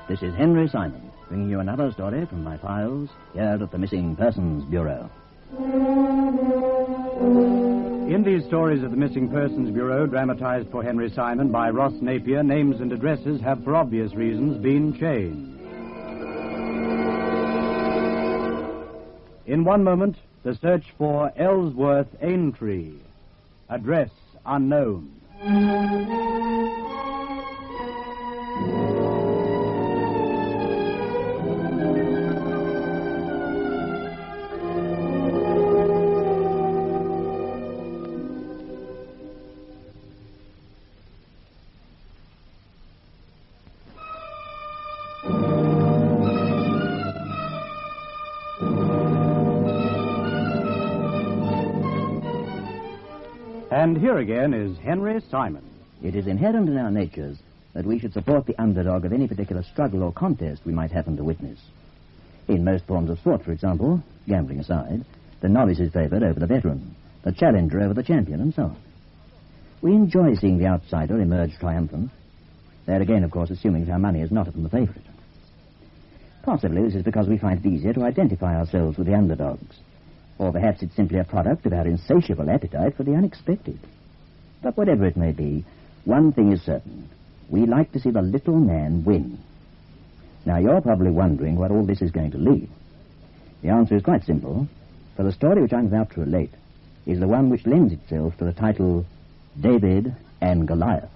This is Henry Simon, bringing you another story from my files here at the Missing Persons Bureau. In these stories of the Missing Persons Bureau, dramatized for Henry Simon by Ross Napier, names and addresses have, for obvious reasons, been changed. In one moment, the search for Elsworth, Aintry. Address unknown. And here again is Henry Simon. It is inherent in our natures that we should support the underdog of any particular struggle or contest we might happen to witness. In most forms of sport, for example, gambling aside, the novice is favoured over the veteran, the challenger over the champion, and so on. We enjoy seeing the outsider emerge triumphant. There again, of course, assuming that our money is not upon the favourite. Possibly this is because we find it easier to identify ourselves with the underdogs. Or perhaps it's simply a product of our insatiable appetite for the unexpected. But whatever it may be, one thing is certain. We like to see the little man win. Now, you're probably wondering what all this is going to lead. The answer is quite simple, for the story which I'm about to relate is the one which lends itself to the title David and Goliath.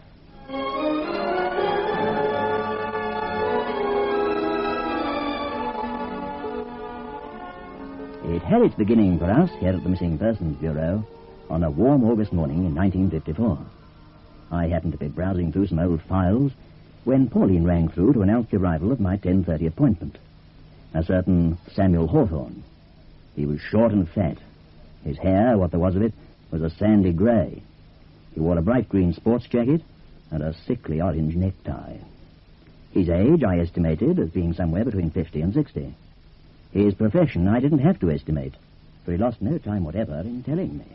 It had its beginning for us here at the Missing Persons Bureau on a warm August morning in 1954. I happened to be browsing through some old files when Pauline rang through to announce the arrival of my 10:30 appointment. A certain Samuel Hawthorne. He was short and fat. His hair, what there was of it, was a sandy grey. He wore a bright green sports jacket and a sickly orange necktie. His age I estimated as being somewhere between 50 and 60. His profession I didn't have to estimate, for he lost no time whatever in telling me.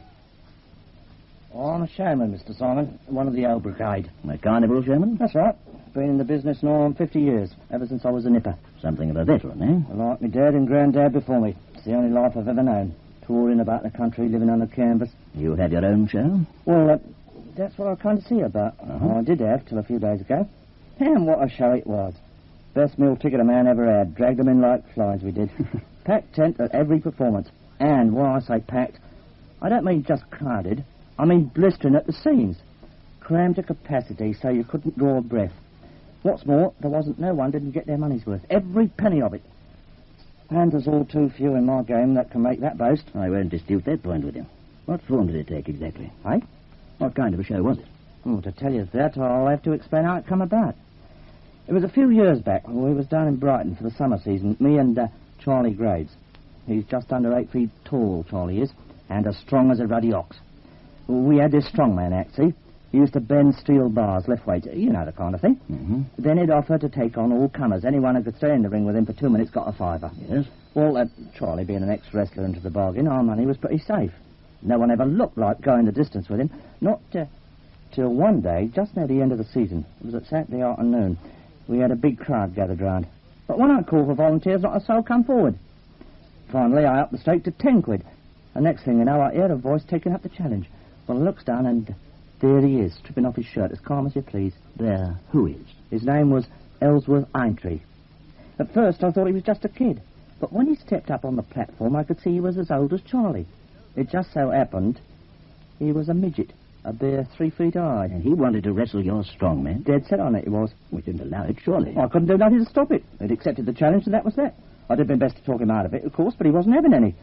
Oh, I'm a showman, Mr. Simon, one of the old brigade. A carnival showman? That's right. Been in the business now 50 years, ever since I was a nipper. Something of a veteran, eh? Like my dad and granddad before me. It's the only life I've ever known. Touring about the country, living on the canvas. You had your own show? Well, that's what I kind of see about. I did have till a few days ago. And what a show it was. Best meal ticket a man ever had. Dragged them in like flies, we did. Packed tent at every performance. And when I say packed, I don't mean just crowded. I mean blistering at the seams. Crammed to capacity so you couldn't draw a breath. What's more, there wasn't no one didn't get their money's worth. Every penny of it. And there's all too few in my game that can make that boast. I won't dispute that point with you. What form did it take exactly? Eh? What kind of a show was it? Oh, to tell you that, I'll have to explain how it come about. It was a few years back when we was down in Brighton for the summer season, me and Charlie Graves. He's just under 8 feet tall, Charlie is, and as strong as a ruddy ox. We had this strongman act, see? He used to bend steel bars, lift weights, you know the kind of thing. Mm-hmm. Then he'd offer to take on all comers. Anyone who could stay in the ring with him for 2 minutes got a fiver. Yes? Well, Charlie being an ex-wrestler into the bargain, our money was pretty safe. No one ever looked like going the distance with him. Not till one day, just near the end of the season. It was at Saturday afternoon. We had a big crowd gathered round. But when I called for volunteers, not a soul come forward. Finally, I upped the stake to 10 quid. The next thing you know, I heard a voice taking up the challenge. Well, I looks down and there he is, stripping off his shirt, as calm as you please. There. Who is? His name was Elsworth Aintry. At first, I thought he was just a kid. But when he stepped up on the platform, I could see he was as old as Charlie. It just so happened he was a midget. A bare 3 feet high. And he wanted to wrestle your strongman? Dead set on it, he was. We didn't allow it, surely. I couldn't do nothing to stop it. He'd accepted the challenge, and that was that. I did my best to talk him out of it, of course, but he wasn't having any.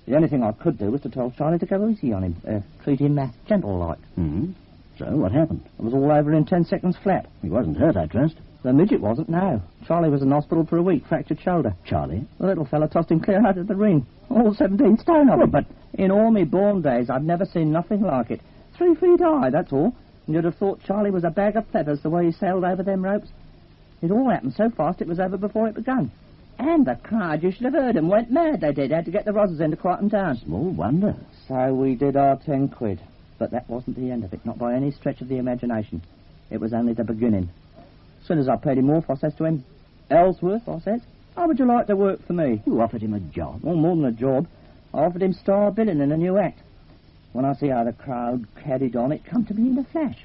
The only thing I could do was to tell Charlie to go easy on him. Treat him gentle-like. Mm-hmm. So, what happened? It was all over in 10 seconds flat. He wasn't hurt, I trust? The midget wasn't, no. Charlie was in hospital for a week, fractured shoulder. Charlie? The little fella tossed him clear out of the ring. All 17 stone of him. But in all me born days, I'd never seen nothing like it. 3 feet high, that's all. And you'd have thought Charlie was a bag of feathers the way he sailed over them ropes. It all happened so fast it was over before it begun. And the crowd, you should have heard them, went mad, they did. Had to get the rozzers in to quiet them down. Small wonder. So we did our 10 quid. But that wasn't the end of it, not by any stretch of the imagination. It was only the beginning. As soon as I paid him off, I says to him, Elsworth, I says, how would you like to work for me? You offered him a job? Well, more than a job. I offered him star billing in a new act. When I see how the crowd carried on, it come to me in a flash.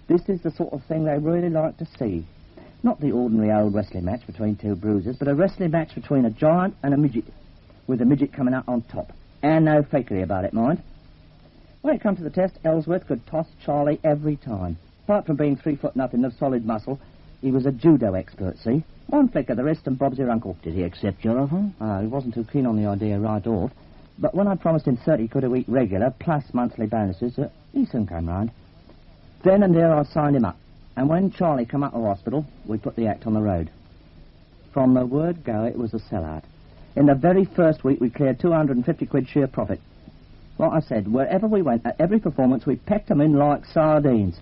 This is the sort of thing they really like to see. Not the ordinary old wrestling match between two bruisers, but a wrestling match between a giant and a midget, with the midget coming out on top. And no fakery about it, mind. When it come to the test, Elsworth could toss Charlie every time. Apart from being 3 foot nothing of solid muscle, he was a judo expert, see? One flick of the wrist and Bob's your uncle. Did he accept your offer? He wasn't too keen on the idea right off. But when I promised him 30 quid a week regular, plus monthly bonuses, he soon came round. Then and there I signed him up. And when Charlie come out of hospital, we put the act on the road. From the word go, it was a sellout. In the very first week, we cleared 250 quid sheer profit. Like I said, wherever we went, at every performance, we pecked them in like sardines.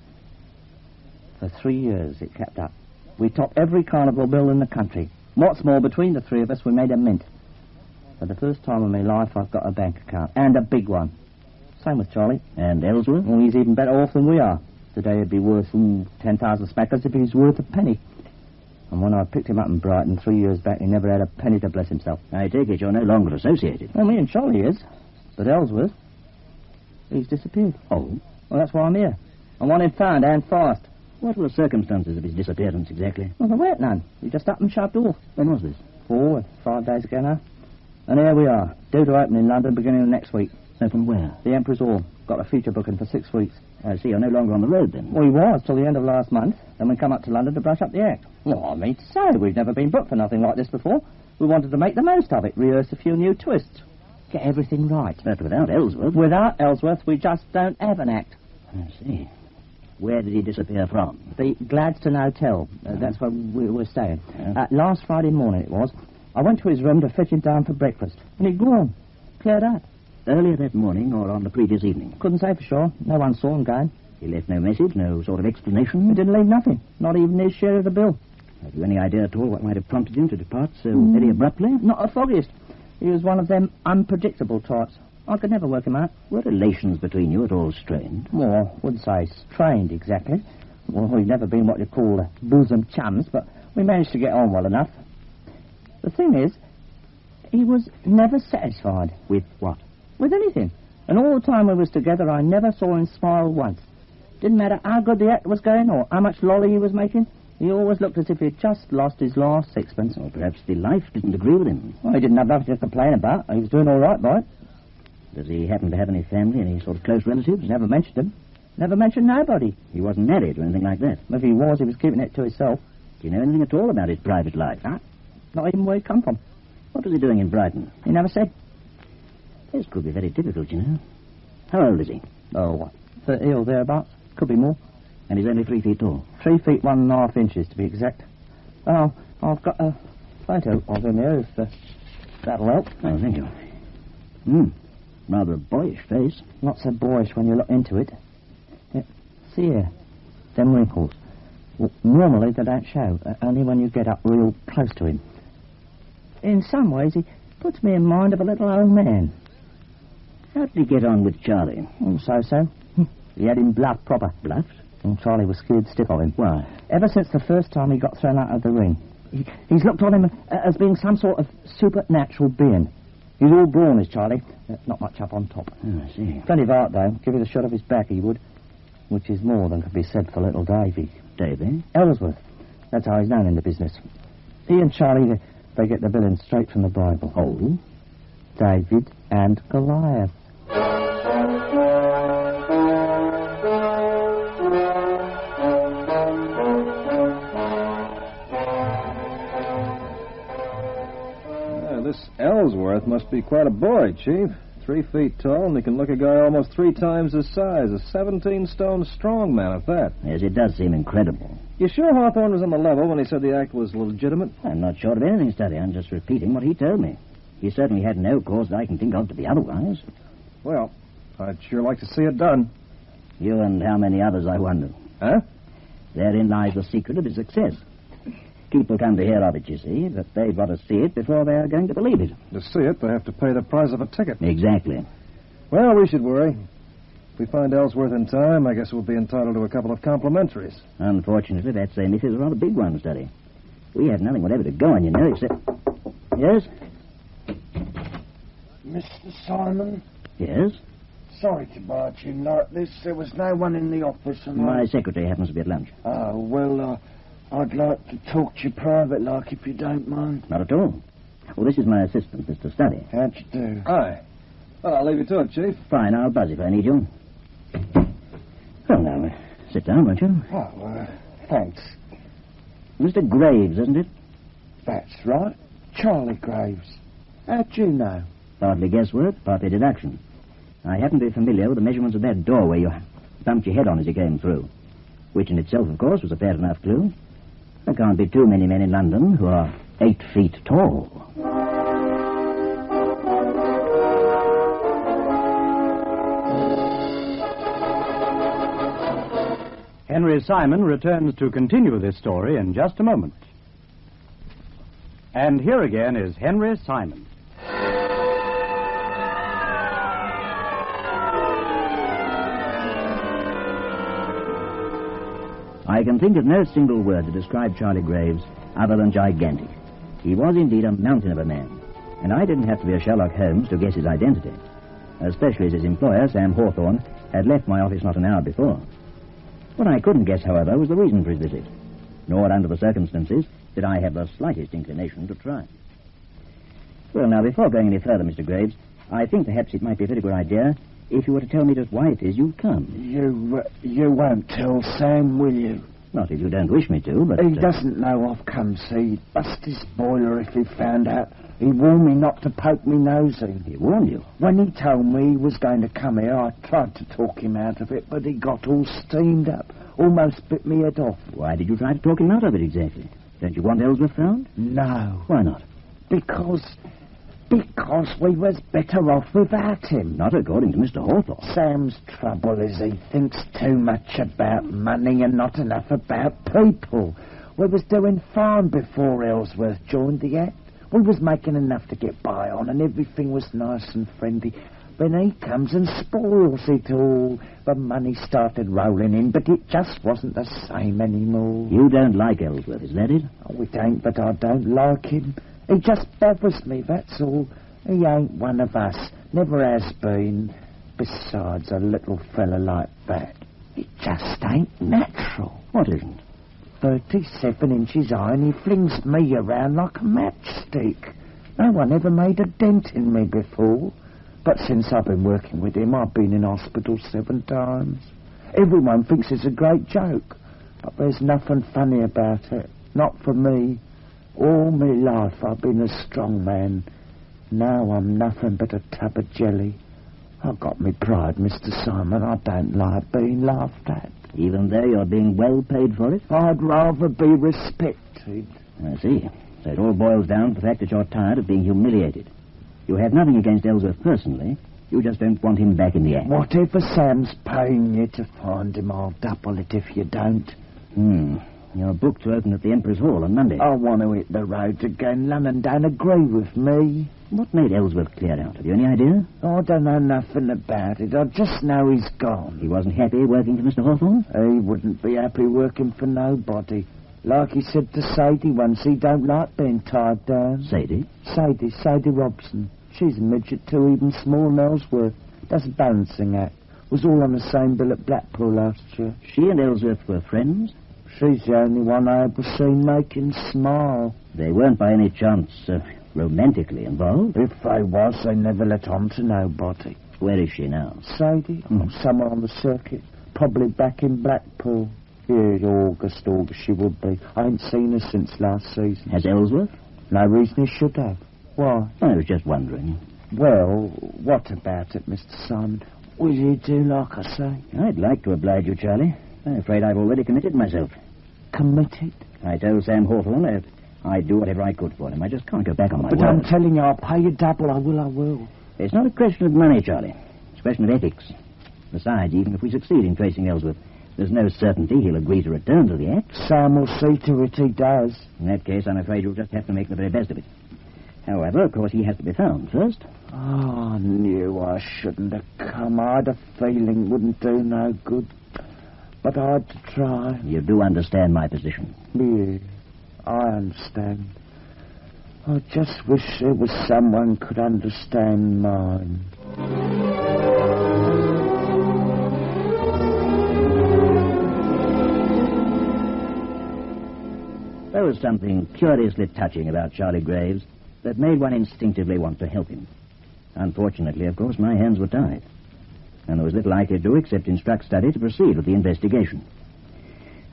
For 3 years, it kept up. We topped every carnival bill in the country. What's more, between the three of us, we made a mint. For the first time in my life, I've got a bank account, and a big one. Same with Charlie. And Elsworth? Well, he's even better off than we are. Today he'd be worth 10,000 smackers if he's worth a penny. And when I picked him up in Brighton 3 years back, he never had a penny to bless himself. I take it you're no longer associated. Well, me and Charlie is. But Elsworth, he's disappeared. Oh? Well, that's why I'm here. I want him found, and fast. What were the circumstances of his disappearance exactly? Well, there weren't none. He just up and shoved off. When was this? 4 or 5 days ago now. And here we are, due to open in London beginning of next week. So from where? The Emperor's Hall. Got a feature booking for 6 weeks. I see, you're no longer on the road then. Well, he was till the end of last month. Then we come up to London to brush up the act. Well, I mean to say, we've never been booked for nothing like this before. We wanted to make the most of it, rehearse a few new twists. Get everything right. But without Elsworth? Without Elsworth, we just don't have an act. I see. Where did he disappear from? The Gladstone Hotel. That's where we were staying. Last Friday morning it was. I went to his room to fetch him down for breakfast. And he'd gone. Cleared out. Earlier that morning or on the previous evening? Couldn't say for sure. No one saw him going. He left no message, no sort of explanation? He didn't leave nothing. Not even his share of the bill. Have you any idea at all what might have prompted him to depart so very abruptly? Not the foggiest. He was one of them unpredictable types. I could never work him out. Were relations between you at all strained? Well, I wouldn't say strained exactly. Well, we've never been what you call bosom chums, but we managed to get on well enough. The thing is, he was never satisfied. With what? With anything. And all the time we was together, I never saw him smile once. Didn't matter how good the act was going or how much lolly he was making. He always looked as if he'd just lost his last sixpence. Or perhaps the life didn't agree with him. Well, he didn't have nothing to complain about. He was doing all right by it. Does he happen to have any family, any sort of close relatives? Never mentioned them. Never mentioned nobody. He wasn't married or anything like that? If he was keeping it to himself. Do you know anything at all about his private life? Huh? Not even where he come from. What was he doing in Brighton? He never said. This could be very difficult, you know. How old is he? Oh, what? 30 or thereabouts. Could be more. And he's only 3 feet tall? 3 feet 1.5 inches, to be exact. Oh, I've got a photo of him here, if that'll help. Oh, thank you. Rather a boyish face. Not so boyish when you look into it. Yeah, see here, them wrinkles. Well, normally they don't show, only when you get up real close to him. In some ways, he puts me in mind of a little old man. How did he get on with Charlie? Oh, so. He had him bluffed proper. Bluffed? And Charlie was scared stiff of him. Why? Ever since the first time he got thrown out of the ring. He's looked on him as being some sort of supernatural being. He's all brawn, is Charlie. Not much up on top. Oh, I see. Plenty of heart, though. Give it a shot of his back, he would. Which is more than could be said for little Davy. Davy? Elsworth. That's how he's known in the business. He and Charlie, they get the billing straight from the Bible. Oh? David and Goliath. This Elsworth must be quite a boy, Chief. 3 feet tall, and he can look a guy almost 3 times his size. A 17-stone strong man at that. Yes, it does seem incredible. You sure Hawthorne was on the level when he said the act was legitimate? I'm not sure of anything, Study. I'm just repeating what he told me. He certainly had no cause that I can think of to be otherwise. Well, I'd sure like to see it done. You and how many others, I wonder. Huh? Therein lies the secret of his success. People come to hear of it, you see, but they've got to see it before they are going to believe it. To see it, they have to pay the price of a ticket. Exactly. Well, we should worry. If we find Elsworth in time, I guess we'll be entitled to a couple of complimentaries. Unfortunately, that same issue is a rather big one, Study. We have nothing whatever to go on, you know, except... Yes? Mr. Simon? Yes? Sorry to barge in like this. There was no one in the office and My secretary happens to be at lunch. Oh, well, I'd like to talk to you private, like, if you don't mind. Not at all. Well, this is my assistant, Mr. Study. How'd you do? Hi. Well, I'll leave you to it, Chief. Fine, I'll buzz if I need you. Well, now, sit down, won't you? Oh, thanks. Mr. Graves, isn't it? That's right. Charlie Graves. How'd you know? Partly guesswork, partly deduction. I happen to be familiar with the measurements of that door where you bumped your head on as you came through. Which in itself, of course, was a fair enough clue. There can't be too many men in London who are 8 feet tall. Henry Simon returns to continue this story in just a moment. And here again is Henry Simon. I can think of no single word to describe Charlie Graves other than gigantic. He was indeed a mountain of a man, and I didn't have to be a Sherlock Holmes to guess his identity, especially as his employer, Sam Hawthorne, had left my office not an hour before. What I couldn't guess, however, was the reason for his visit, nor, under the circumstances, did I have the slightest inclination to try. Well, now, before going any further, Mr. Graves, I think perhaps it might be a very good idea if you were to tell me just why it is you've come. You won't tell Sam, will you? Not if you don't wish me to, but... He doesn't know I've come, see. He'd bust his boiler if he found out. He warned me not to poke me nose in. He warned you? When he told me he was going to come here, I tried to talk him out of it, but he got all steamed up. Almost bit me head off. Why did you try to talk him out of it, exactly? Don't you want Elsworth found? No. Why not? Because we was better off without him. Not according to Mr. Hawthorne. Sam's trouble is he thinks too much about money and not enough about people. We was doing fine before Elsworth joined the act. We was making enough to get by on and everything was nice and friendly. Then he comes and spoils it all. The money started rolling in, but it just wasn't the same anymore. You don't like Elsworth, is that it? Oh, it ain't, but I don't like him. He just bothers me, that's all. He ain't one of us. Never has been. Besides, a little fella like that, it just ain't natural. What isn't? 37 inches high, and he flings me around like a matchstick. No one ever made a dent in me before. But since I've been working with him, I've been in hospital 7 times. Everyone thinks it's a great joke, but there's nothing funny about it. Not for me. All my life I've been a strong man. Now I'm nothing but a tub of jelly. I've got me pride, Mr. Simon. I don't like being laughed at. Even though you're being well paid for it? I'd rather be respected. I see. So it all boils down to the fact that you're tired of being humiliated. You have nothing against Elsworth personally. You just don't want him back in the act. Whatever Sam's paying you to find him, I'll double it if you don't. You're booked to open at the Emperor's Hall on Monday. I want to hit the road again. London don't agree with me. What made Elsworth clear out? Have you any idea? I don't know nothing about it. I just know he's gone. He wasn't happy working for Mr. Hawthorne? He wouldn't be happy working for nobody. Like he said to Sadie once, he don't like being tied down. Sadie? Sadie Robson. She's a midget too, even smaller than Elsworth. Does a balancing act. Was all on the same bill at Blackpool last year. She and Elsworth were friends? She's the only one I ever seen make him smile. They weren't by any chance romantically involved? If they was, they never let on to nobody. Where is she now? Sadie? Somewhere on the circuit. Probably back in Blackpool. Yeah, August she would be. I ain't seen her since last season. Has Elsworth? No reason he should have. Why? I was just wondering. Well, what about it, Mr. Simon? Will you do like I say? I'd like to oblige you, Charlie. I'm afraid I've already committed myself. Committed? I told Sam Hawthorne that I'd do whatever I could for him. I just can't go back on my word. But I'm telling you, I'll pay you double. I will. It's not a question of money, Charlie. It's a question of ethics. Besides, even if we succeed in tracing Elsworth, there's no certainty he'll agree to return to the act. Sam will see to it he does. In that case, I'm afraid you'll just have to make the very best of it. However, of course, he has to be found first. Oh, I knew I shouldn't have come. I had a feeling it wouldn't do no good. But I had to try. You do understand my position. Yeah. I understand. I just wish there was someone could understand mine. There was something curiously touching about Charlie Graves that made one instinctively want to help him. Unfortunately, of course, my hands were tied, and there was little I could do except instruct Study to proceed with the investigation.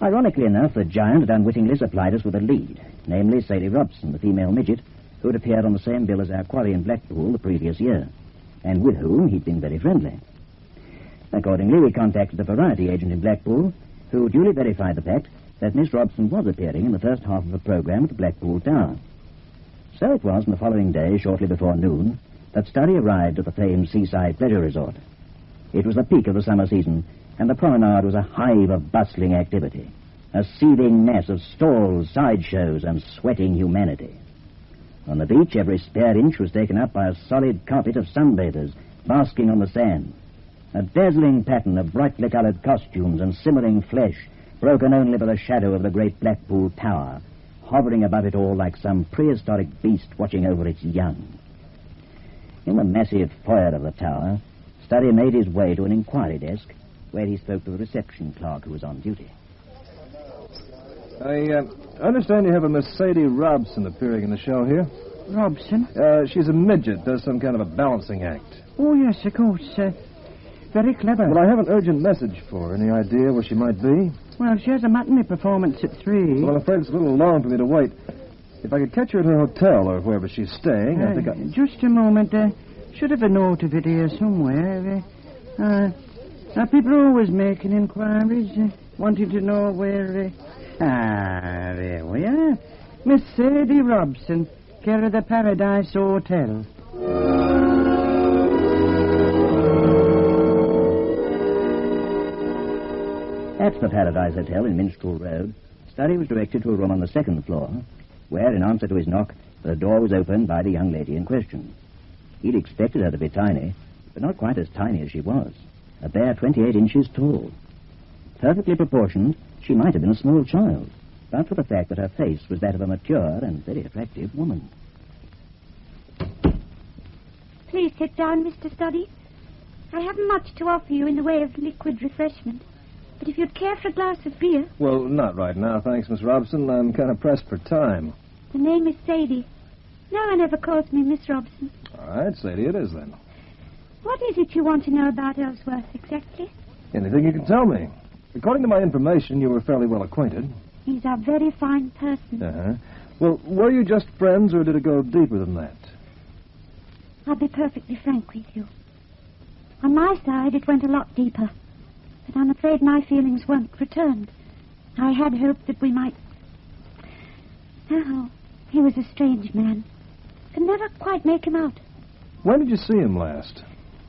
Ironically enough, the giant had unwittingly supplied us with a lead, namely Sadie Robson, the female midget, who had appeared on the same bill as our quarry in Blackpool the previous year, and with whom he'd been very friendly. Accordingly, we contacted the variety agent in Blackpool, who duly verified the fact that Miss Robson was appearing in the first half of the program at the Blackpool Tower. So it was on the following day, shortly before noon, that Study arrived at the famed seaside pleasure resort. It was the peak of the summer season, and the promenade was a hive of bustling activity, a seething mess of stalls, sideshows, and sweating humanity. On the beach, every spare inch was taken up by a solid carpet of sunbathers basking on the sand. A dazzling pattern of brightly colored costumes and simmering flesh, broken only by the shadow of the great Blackpool Tower, hovering above it all like some prehistoric beast watching over its young. In the massive foyer of the tower, Study made his way to an inquiry desk, where he spoke to the reception clerk who was on duty. I understand you have a Miss Sadie Robson appearing in the show here. Robson? She's a midget, does some kind of a balancing act. Oh, yes, of course. Very clever. Well, I have an urgent message for her. Any idea where she might be? Well, she has a matinee performance at 3. Well, I'm afraid it's a little long for me to wait. If I could catch her at her hotel or wherever she's staying, I think I... Just a moment. Should have a note of it here somewhere. People are always making inquiries, wanting to know where... there we are. Miss Sadie Robson, care of the Paradise Hotel. At the Paradise Hotel in Minstrel Road, Study was directed to a room on the second floor, where, in answer to his knock, the door was opened by the young lady in question. He'd expected her to be tiny, but not quite as tiny as she was, a bare 28 inches tall. Perfectly proportioned, she might have been a small child, but for the fact that her face was that of a mature and very attractive woman. Please sit down, Mr. Study. I haven't much to offer you in the way of liquid refreshment, but if you'd care for a glass of beer... Well, not right now, thanks, Miss Robson. I'm kind of pressed for time. The name is Sadie. No one ever calls me Miss Robson. All right, Sadie, it is then. What is it you want to know about Elsworth exactly? Anything you can tell me. According to my information, you were fairly well acquainted. He's a very fine person. Uh-huh. Well, were you just friends, or did it go deeper than that? I'll be perfectly frank with you. On my side, it went a lot deeper. But I'm afraid my feelings weren't returned. I had hoped that we might... Oh, he was a strange man. Could never quite make him out. When did you see him last?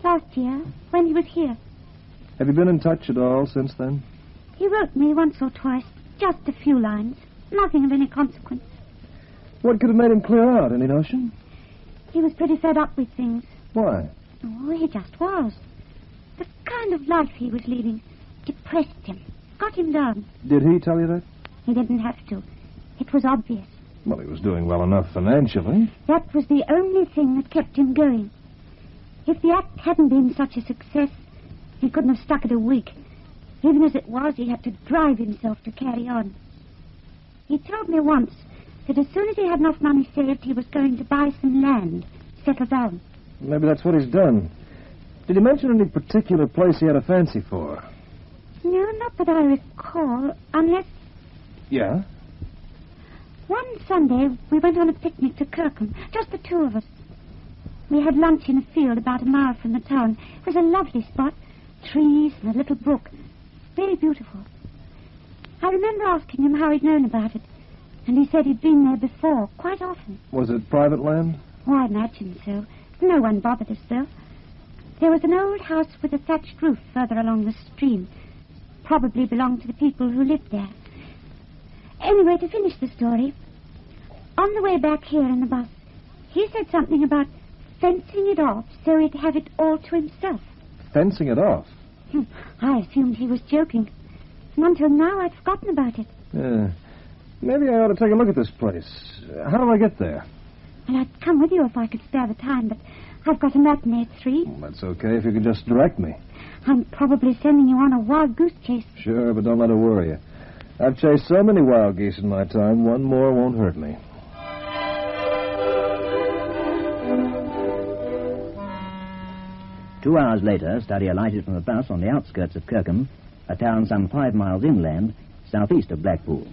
Last year, when he was here. Have you been in touch at all since then? He wrote me once or twice, just a few lines. Nothing of any consequence. What could have made him clear out? Any notion? He was pretty fed up with things. Why? Oh, he just was. The kind of life he was leading depressed him, got him down. Did he tell you that? He didn't have to. It was obvious. Well, he was doing well enough financially. That was the only thing that kept him going. If the act hadn't been such a success, he couldn't have stuck it a week. Even as it was, he had to drive himself to carry on. He told me once that as soon as he had enough money saved, he was going to buy some land, settle down. Maybe that's what he's done. Did he mention any particular place he had a fancy for? No, not that I recall, unless... Yeah? One Sunday, we went on a picnic to Kirkham, just the two of us. We had lunch in a field about a mile from the town. It was a lovely spot. Trees and a little brook. Very beautiful. I remember asking him how he'd known about it, and he said he'd been there before, quite often. Was it private land? Oh, I imagine so. No one bothered us, though. There was an old house with a thatched roof further along the stream. Probably belonged to the people who lived there. Anyway, to finish the story, on the way back here in the bus, he said something about fencing it off so he'd have it all to himself. Fencing it off? I assumed he was joking. And until now, I'd forgotten about it. Yeah. Maybe I ought to take a look at this place. How do I get there? Well, I'd come with you if I could spare the time, but I've got a matinee at 3. Well, that's okay if you could just direct me. I'm probably sending you on a wild goose chase. Sure, but don't let it worry you. I've chased so many wild geese in my time, one more won't hurt me. Two hours later, Studdy alighted from a bus on the outskirts of Kirkham, a town some 5 miles inland, southeast of Blackpool.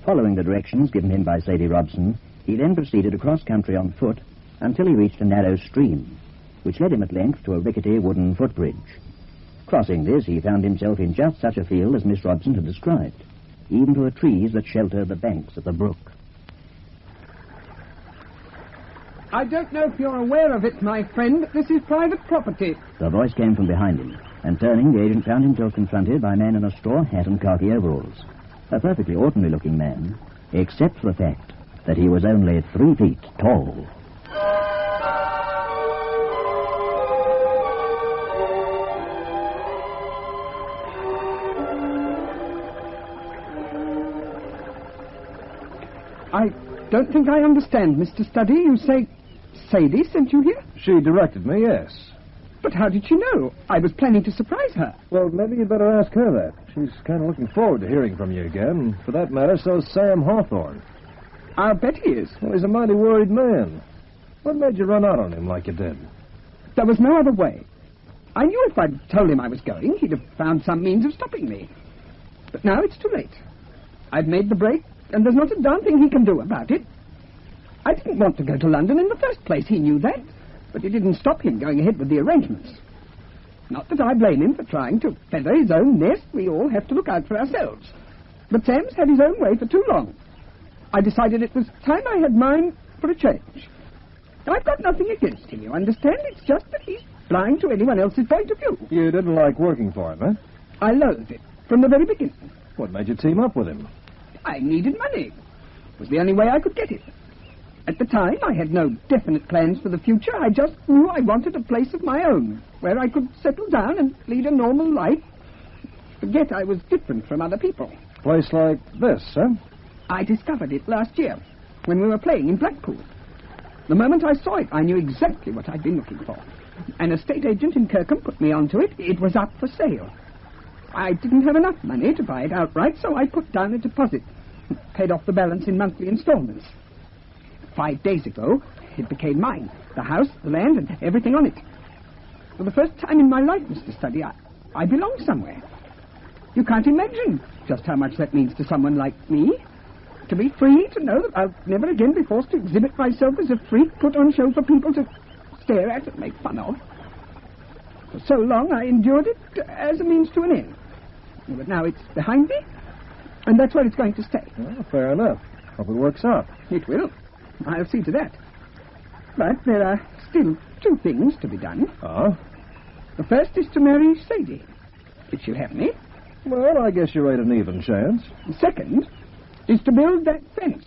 Following the directions given him by Sadie Robson, he then proceeded across country on foot until he reached a narrow stream, which led him at length to a rickety wooden footbridge. Crossing this, he found himself in just such a field as Miss Robson had described, even to the trees that shelter the banks of the brook. I don't know if you're aware of it, my friend, but this is private property. The voice came from behind him, and turning, the agent found himself confronted by a man in a straw hat and khaki overalls. A perfectly ordinary-looking man, except for the fact that he was only 3 feet tall. I don't think I understand, Mr. Studdy. You say Sadie sent you here? She directed me, yes. But how did she know? I was planning to surprise her. Well, maybe you'd better ask her that. She's kind of looking forward to hearing from you again. For that matter, so's Sam Hawthorne. I'll bet he is. Well, he's a mighty worried man. What made you run out on him like you did? There was no other way. I knew if I'd told him I was going, he'd have found some means of stopping me. But now it's too late. I've made the break, and there's not a darn thing he can do about it. I didn't want to go to London in the first place. He knew that. But it didn't stop him going ahead with the arrangements. Not that I blame him for trying to feather his own nest. We all have to look out for ourselves. But Sam's had his own way for too long. I decided it was time I had mine for a change. I've got nothing against him, you understand? It's just that he's blind to anyone else's point of view. You didn't like working for him, eh? I loathed it from the very beginning. What made you team up with him? I needed money. It was the only way I could get it. At the time, I had no definite plans for the future. I just knew I wanted a place of my own, where I could settle down and lead a normal life. Forget I was different from other people. Place like this, huh? I discovered it last year, when we were playing in Blackpool. The moment I saw it, I knew exactly what I'd been looking for. An estate agent in Kirkham put me onto it. It was up for sale. I didn't have enough money to buy it outright, so I put down a deposit, paid off the balance in monthly installments. 5 days ago, it became mine. The house, the land, and everything on it. For the first time in my life, Mr. Studdy, I belong somewhere. You can't imagine just how much that means to someone like me. To be free, to know that I'll never again be forced to exhibit myself as a freak put on show for people to stare at and make fun of. For so long, I endured it as a means to an end. But now it's behind me, and that's where it's going to stay. Well, fair enough. Hope it works out. It will. I'll see to that. But there are still 2 things to be done. Oh? The first is to marry Sadie, if she'll have me. Well, I guess you're at an even chance. The second is to build that fence.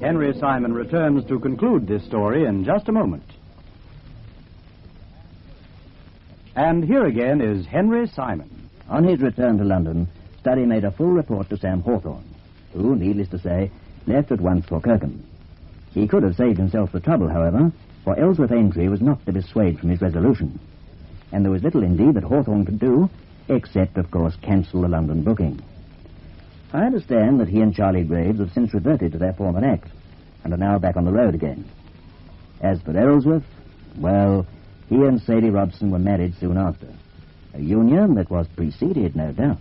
Henry Simon returns to conclude this story in just a moment. And here again is Henry Simon. On his return to London, Studdy made a full report to Sam Hawthorne, who, needless to say, left at once for Kirkham. He could have saved himself the trouble, however, for Elsworth Aintry was not to dissuade from his resolution. And there was little indeed that Hawthorne could do, except, of course, cancel the London booking. I understand that he and Charlie Graves have since reverted to their former act, and are now back on the road again. As for Elsworth, well, he and Sadie Robson were married soon after. A union that was preceded, no doubt,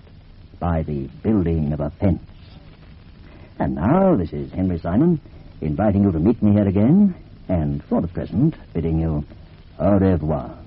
by the building of a fence. And now, this is Henry Simon, inviting you to meet me here again, and for the present, bidding you au revoir.